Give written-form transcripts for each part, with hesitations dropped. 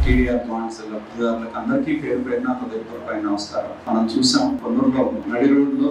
TDR bonds లబ్ధిదారులకు అందరికీ పేరు పేరున హృదయపూర్వక నమస్కారం. మనం చూసాం కొన్నూరులో నడి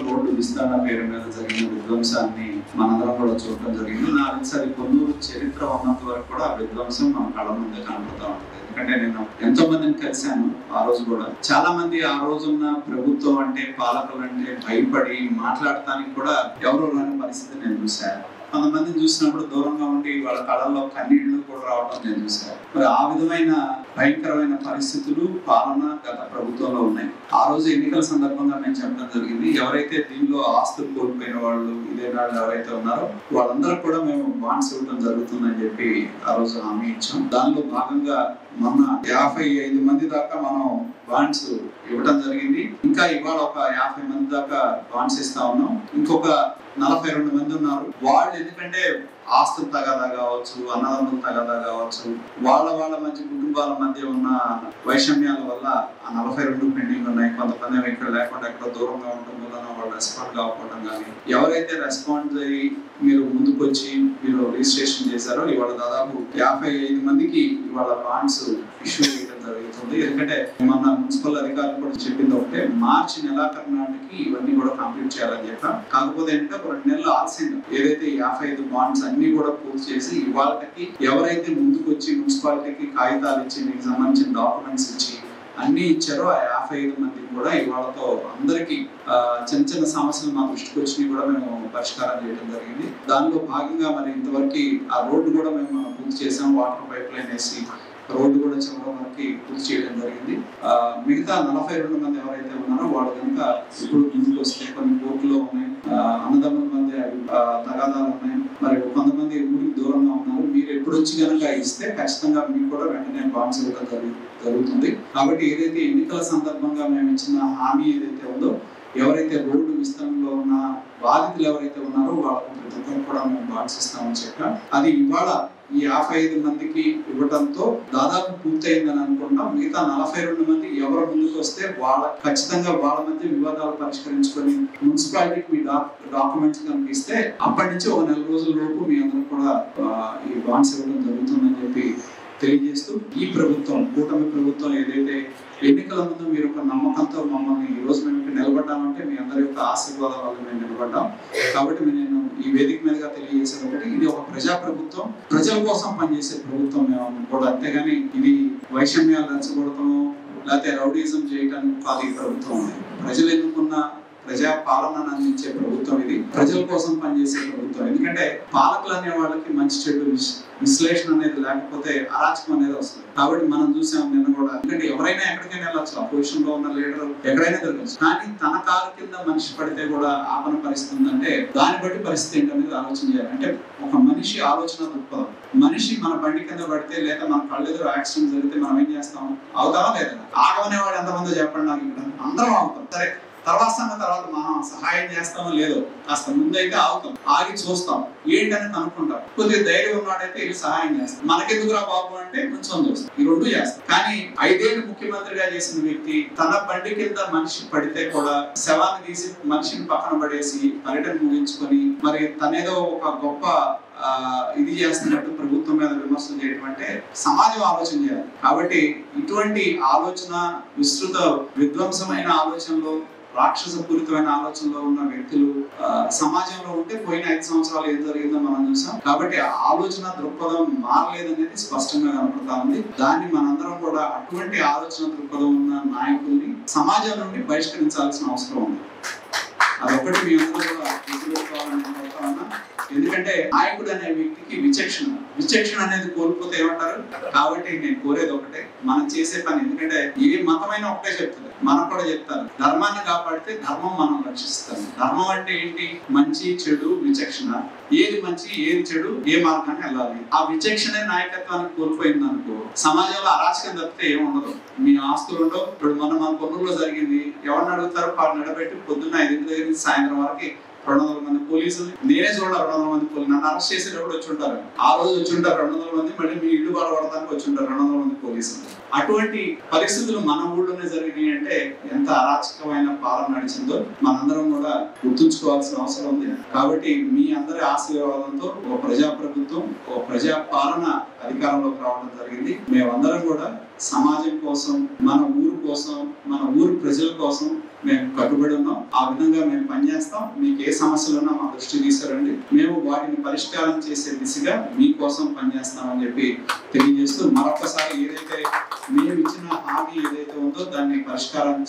రోడ్డు విస్తరణ పేరు మీద జరిగిన విధ్వంసాన్ని మనందరం కూడా చూడటం జరిగింది. నాకు తెలిసి అది కొన్నూరు చరిత్ర ఉన్నంత వరకు కూడా ఆ విధ్వంసం మన కళ్ళ ముందే కనపడుతూ ఉంటుంది. ఎందుకంటే నేను ఎంతో మందిని కలిశాను. ఆ రోజు కూడా చాలా మంది ఆ రోజున్న ప్రభుత్వం అంటే పాలకులు అంటే భయపడి మాట్లాడటానికి కూడా ఎవరో రాని పరిస్థితి నేను చూశాను. కొంతమందిని చూసినప్పుడు దూరంగా ఉండి వాళ్ళ కళల్లో కన్నీళ్లు కూడా రావడం నేను చూశాను. మరి ఆ విధమైన భయంకరమైన పరిస్థితులు పాలన గత ప్రభుత్వంలో ఉన్నాయి. ఆ రోజు ఎన్నికల సందర్భంగా మేము చెప్పడం జరిగింది, ఎవరైతే దీనిలో ఆస్తులు కోల్పోయిన వాళ్ళు ఇదే నాడు ఎవరైతే ఉన్నారో వాళ్ళందరూ కూడా మేము బాండ్స్ ఇవ్వడం జరుగుతుందని చెప్పి ఆ రోజు హామీ ఇచ్చాం. దానిలో భాగంగా మొన్న 55 మంది దాకా మనం బాండ్స్ ఇవ్వడం జరిగింది. ఇంకా ఇవాళ ఒక 50 మంది దాకా బాండ్స్ ఇస్తా ఉన్నాం. ఇంకొక 42 మంది ఉన్నారు. వాళ్ళు ఎందుకంటే ఆస్తులు తగాదా కావచ్చు, అన్నదమ్ములు తగాదా కావచ్చు, వాళ్ళ మధ్య కుటుంబాల మధ్య ఉన్న వైషమ్యాల వల్ల ఆ 42 పెండింగ్ ఉన్నాయి. కొంతమంది ఇక్కడ లేకుండా ఎక్కడో దూరంగా ఉండటం వలన వాళ్ళు రెస్పాండ్ కాకపోవడం కానీ, ఎవరైతే రెస్పాండ్ అయ్యి మీరు ముందుకు వచ్చి మీరు రిజిస్ట్రేషన్ చేశారో ఇవాళ దాదాపు 55 మందికి ఇవాళ బాండ్స్ ఇష్యూ చేయడం జరుగుతుంది. ఎందుకంటే మన మున్సిపల్ అధికారులు కూడా చెప్పింది ఒకటే, మార్చి నెలాఖరు నాటికి ఇవన్నీ కూడా కంప్లీట్ చేయాలని చెప్పాం. కాకపోతే ఏంటంటే 2 నెలలు ఆలస్యంగా ఏదైతే 55 బాండ్స్ అన్ని కూడా పూర్తి చేసి ఇవాళకి ఎవరైతే ముందుకు వచ్చి మున్సిపాలిటీకి కాగితాలు ఇచ్చి మీకు సంబంధించిన డాక్యుమెంట్స్ ఇచ్చి అన్ని ఇచ్చారో ఆ 55 మందికి కూడా ఇవాళతో అందరికి చిన్న చిన్న సమస్యలు మా దృష్టికి వచ్చినవి కూడా మేము పరిష్కారం చేయడం జరిగింది. దానిలో భాగంగా మరి ఇంతవరకు ఆ రోడ్డు కూడా మేము పూర్తి చేసాం. వాటర్ పైప్ లైన్ వేసి రోడ్డు కూడా చివరి వరకు పూర్తి చేయడం జరిగింది. మిగతా 42 మంది ఎవరైతే ఉన్నారో వాళ్ళు కనుక ఇప్పుడు ముందుకు వస్తే కొన్ని కోర్టులో ఉన్నాయి, అన్నదమ్ముల మధ్య తగాదాలు ఉన్నాయి, మరి కొంతమంది ఊరికి దూరంగా ఉన్నారు. మీరు ఎప్పుడు వచ్చి కనుక ఇస్తే ఖచ్చితంగా మీకు కూడా వెంటనే బాండ్స్ ఇవ్వడం జరుగుతుంది. కాబట్టి ఏదైతే ఎన్నికల సందర్భంగా మేము ఇచ్చిన హామీ ఏదైతే ఉందో, ఎవరైతే రోడ్డు విస్తరణలో ఉన్న బాధితులు ఎవరైతే ఉన్నారో వాళ్ళకు ప్రతి ఒక్కరు కూడా మేము బాండ్స్ ఇస్తామని చెప్పాం. అది ఇవాళ ఈ 55 మందికి ఇవ్వడంతో దాదాపు పూర్తయిందని అనుకుంటాం. మిగతా 42 మంది ఎవరు ముందుకు వస్తే ఖచ్చితంగా వాళ్ళ మధ్య వివాదాలు పరిష్కరించుకొని మున్సిపాలిటీకి మీ డాక్యుమెంట్స్ కనుక ఇస్తే అప్పటి నుంచి ఒక 4 రోజుల లోపు మీ అందరూ కూడా ఈ బాండ్స్ ఇవ్వడం జరుగుతుందని చెప్పి తెలియజేస్తూ, ఈ ప్రభుత్వం కూటమి ప్రభుత్వం ఏదైతే ఎన్నికల ముందు మీరు ఒక నమ్మకంతో మమ్మల్ని ఈ రోజు మేము ఇక్కడ నిలబడ్డామంటే మీ అందరి యొక్క ఆశీర్వాదం వల్ల మేము నిలబడ్డాం. కాబట్టి నేను ఈ వేదిక మీదుగా తెలియజేసేది ఒకటి, ఇది ఒక ప్రజా ప్రభుత్వం, ప్రజల కోసం పనిచేసే ప్రభుత్వం మేము కూడా. అంతేగాని ఇది వైషమ్యాలు రెచ్చగొడతాము లేకపోతే రౌడీజం చేయడానికి కాదు ఈ ప్రభుత్వం. ప్రజలు ఎన్నుకున్న ప్రజా పాలనను అందించే ప్రభుత్వం ఇది, ప్రజల కోసం పనిచేసే ప్రభుత్వం. ఎందుకంటే పాలకులు అనే వాళ్ళకి మంచి చెడు విశ్లేషణ అనేది లేకపోతే అరాచకం అనేది వస్తుంది. కాబట్టి మనం చూసాం నిన్న కూడా, ఎందుకంటే ఎవరైనా ఎక్కడికైనా వెళ్ళచ్చు, అపోజిషన్ లో ఉన్న లీడర్ ఎక్కడైనా దొరకచ్చు, కానీ తన కారు కింద మనిషి పడితే కూడా ఆపన పరిస్థితి ఉందంటే దాన్ని బట్టి పరిస్థితి ఏంటనేది ఆలోచన చేయాలి. అంటే ఒక మనిషి ఆలోచన దృక్పథం, మనిషి మన బండి కింద పడితే లేదా మన కళ్ళెదురు యాక్సిడెంట్ జరిగితే మనం ఏం చేస్తాం, అవుతామా లేదా? ఆగమనేవాడు ఎంతమందో చెప్పండి నాకు. ఇక్కడ అందరం అవుతాం, సరే తర్వాత మనం సహాయం చేస్తామో లేదో కాస్త ముందైతే ఆగుతాం, ఆగి చూస్తాం, ఏంటని కనుక్కుంటాం. కొద్దిగా ధైర్యం ఉన్నాడైతే ఇది సహాయం చేస్తాం, మనకెందుకురా బాబు అంటే కొంచెం చూస్తాం, ఈ 2 చేస్తాం. కానీ 5 ఏళ్ళు ముఖ్యమంత్రిగా చేసిన వ్యక్తి తన బండి కింద మనిషి పడితే కూడా శవాన్ని తీసి మనిషిని పక్కన పడేసి పర్యటన ముగించుకొని మరి తనేదో ఒక గొప్ప ఇది చేస్తున్నట్టు ప్రభుత్వం మీద విమర్శలు చేయడం అంటే సమాజం ఆలోచన చేయాలి. కాబట్టి ఇటువంటి ఆలోచన, విస్తృత విధ్వంసమైన ఆలోచనలో, రాక్షసపూరితమైన ఆలోచనలో ఉన్న వ్యక్తులు సమాజంలో ఉంటే పోయిన 5 సంవత్సరాలు ఏం జరిగిందో మనం చూసాం. కాబట్టి ఆలోచన దృక్పథం మారలేదనేది స్పష్టంగా కనపడతా ఉంది. దాన్ని మనందరం కూడా అటువంటి ఆలోచన దృక్పథం ఉన్న నాయకుల్ని సమాజం నుండి బహిష్కరించాల్సిన అవసరం ఉంది. అదొకటి మీ అందరూ కూడా గుర్తుపెట్టుకోవాలని కోరుతా ఉన్నా. ఎందుకంటే నాయకుడు అనే వ్యక్తికి విచక్షణ అనేది కోల్పోతే ఏమంటారు. కాబట్టి నేను కోరేది ఒకటే, మనం చేసే పని, ఎందుకంటే ఏ మతమైనా ఒకటే చెప్తుంది, మనకు కూడా చెప్తారు, ధర్మాన్ని కాపాడితే ధర్మం మనం రక్షిస్తాం. ధర్మం అంటే ఏంటి? మంచి చెడు విచక్షణ, ఏది మంచి ఏది చెడు, ఏ మార్గాన్ని వెళ్ళాలి. ఆ విచక్షణ నాయకత్వానికి కోల్పోయింది అనుకో సమాజంలో అరాచకం తప్పితే ఏముండదు. మీ ఆస్తులు ఉండవు. ఇప్పుడు మన కొన్నూరులో జరిగింది, ఎవరిని అడుగుతారు? పాడు నిలబెట్టి పొద్దున్న 5 దగ్గర సాయంత్రం వరకు 200 మంది పోలీసులు, నేనే చూడాలి 200 మంది పోలీసులు నన్ను అరెస్ట్ చేసేటప్పుడు వచ్చి ఉంటారు. ఆ రోజు వచ్చి ఉంటారు 200 మంది, మళ్ళీ మీ ఇల్లు పడగొడడానికి వచ్చి ఉంటారు 200 మంది పోలీసులు. అటువంటి పరిస్థితులు మన ఊళ్ళోనే జరిగినాయి అంటే ఎంత అరాచకమైన పాలన నడిచిందో మనందరం కూడా గుర్తుంచుకోవాల్సిన అవసరం ఉంది. కాబట్టి మీ అందరి ఆశీర్వాదంతో ఒక ప్రజాప్రభుత్వం, ఒక ప్రజా పాలన అధికారంలోకి రావడం జరిగింది. మేమందరం కూడా సమాజం కోసం, మన ఊరు కోసం, మన ఊరు ప్రజల కోసం మేము కట్టుబడి ఉన్నాం. ఆ విధంగా మేము పనిచేస్తాం. మీకు ఏ సమస్యలు ఉన్నా మా దృష్టి తీసుకురండి, మేము వాటిని పరిష్కారం చేసే దిశగా మీకోసం పనిచేస్తామని చెప్పి తెలియజేస్తూ మరొకసారి ఏదైతే మేము ఇచ్చిన హామీ ఏదైతే ఉందో దాన్ని పరిష్కారం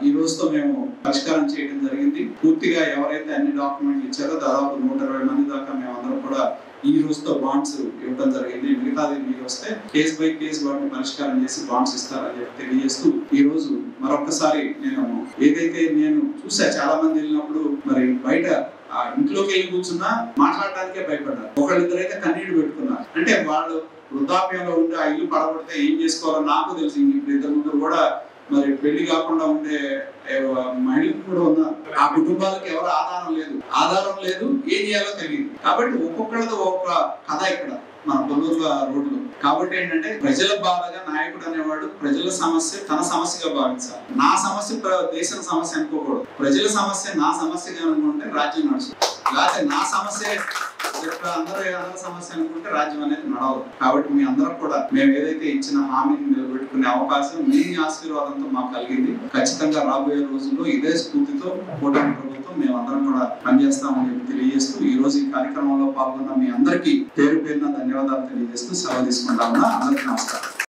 ఈ రోజుతో మేము పరిష్కారం చేయడం జరిగింది. పూర్తిగా ఎవరైతే అన్ని డాక్యుమెంట్లు ఇచ్చారో దాదాపు 120 మంది దాకా మేమందరం కూడా ఈ రోజుతో బాండ్స్ ఇవ్వడం జరిగింది. మిగతాది మీరు వస్తే కేసు బై కేసు వాటిని పరిష్కారం చేసి బాండ్స్ ఇస్తారని చెప్పి తెలియజేస్తూ ఈ రోజు మరొకసారి నేను చూసా చాలా మంది వెళ్ళినప్పుడు మరి బయట ఇంట్లోకి వెళ్ళి కూర్చున్నా మాట్లాడటానికే భయపడ్డారు. ఒకళ్ళిద్దరైతే కన్నీళ్లు పెట్టుకున్నారు. అంటే వాళ్ళు వృద్ధాప్యంలో ఉండి ఆ ఇల్లు పడగొడితే ఏం చేసుకోవాలో నాకు తెలుసు. ఇప్పుడు 2-3 కూడా మరి పెళ్లి కాకుండా ఉండే మహిళలు కూడా ఉన్నారు. ఆ కుటుంబాలకు ఎవరు ఆధారం లేదు, ఏం చేయాలో తెలియదు. కాబట్టి ఒక్కొక్కళ్ళది ఒక్కొక్క కథ ఇక్కడ మన కొల్లూరు రోడ్లు. కాబట్టి ఏంటంటే ప్రజల బాధగా నాయకుడు అనేవాడు ప్రజల సమస్య తన సమస్యగా భావించాలి. నా సమస్య దేశం సమస్య అనుకోకూడదు. ప్రజల సమస్య నా సమస్యగా అనుకుంటే రాజ్యం నడుస్తుంది. లేకపోతే నా సమస్య అందరి సమస్య అనుకుంటే రాజ్యం అనేది నడవదు. కాబట్టి మీ అందరం కూడా మేము ఏదైతే ఇచ్చిన హామీని నిలబెట్టుకునే అవకాశం మీ ఆశీర్వాదంతో మాకు కలిగింది. ఖచ్చితంగా రాబోయే రోజుల్లో ఇదే స్ఫూర్తితో కూటమి ప్రభుత్వం మేమందరం కూడా పనిచేస్తామని చెప్పి తెలియజేస్తూ ఈ రోజు ఈ కార్యక్రమంలో పాల్గొన్న మీ అందరికీ పేరు పేరున ధన్యవాదాలు తెలియజేస్తూ సెలవు తీసుకుంటా ఉన్నా. అందరికీ నమస్కారం.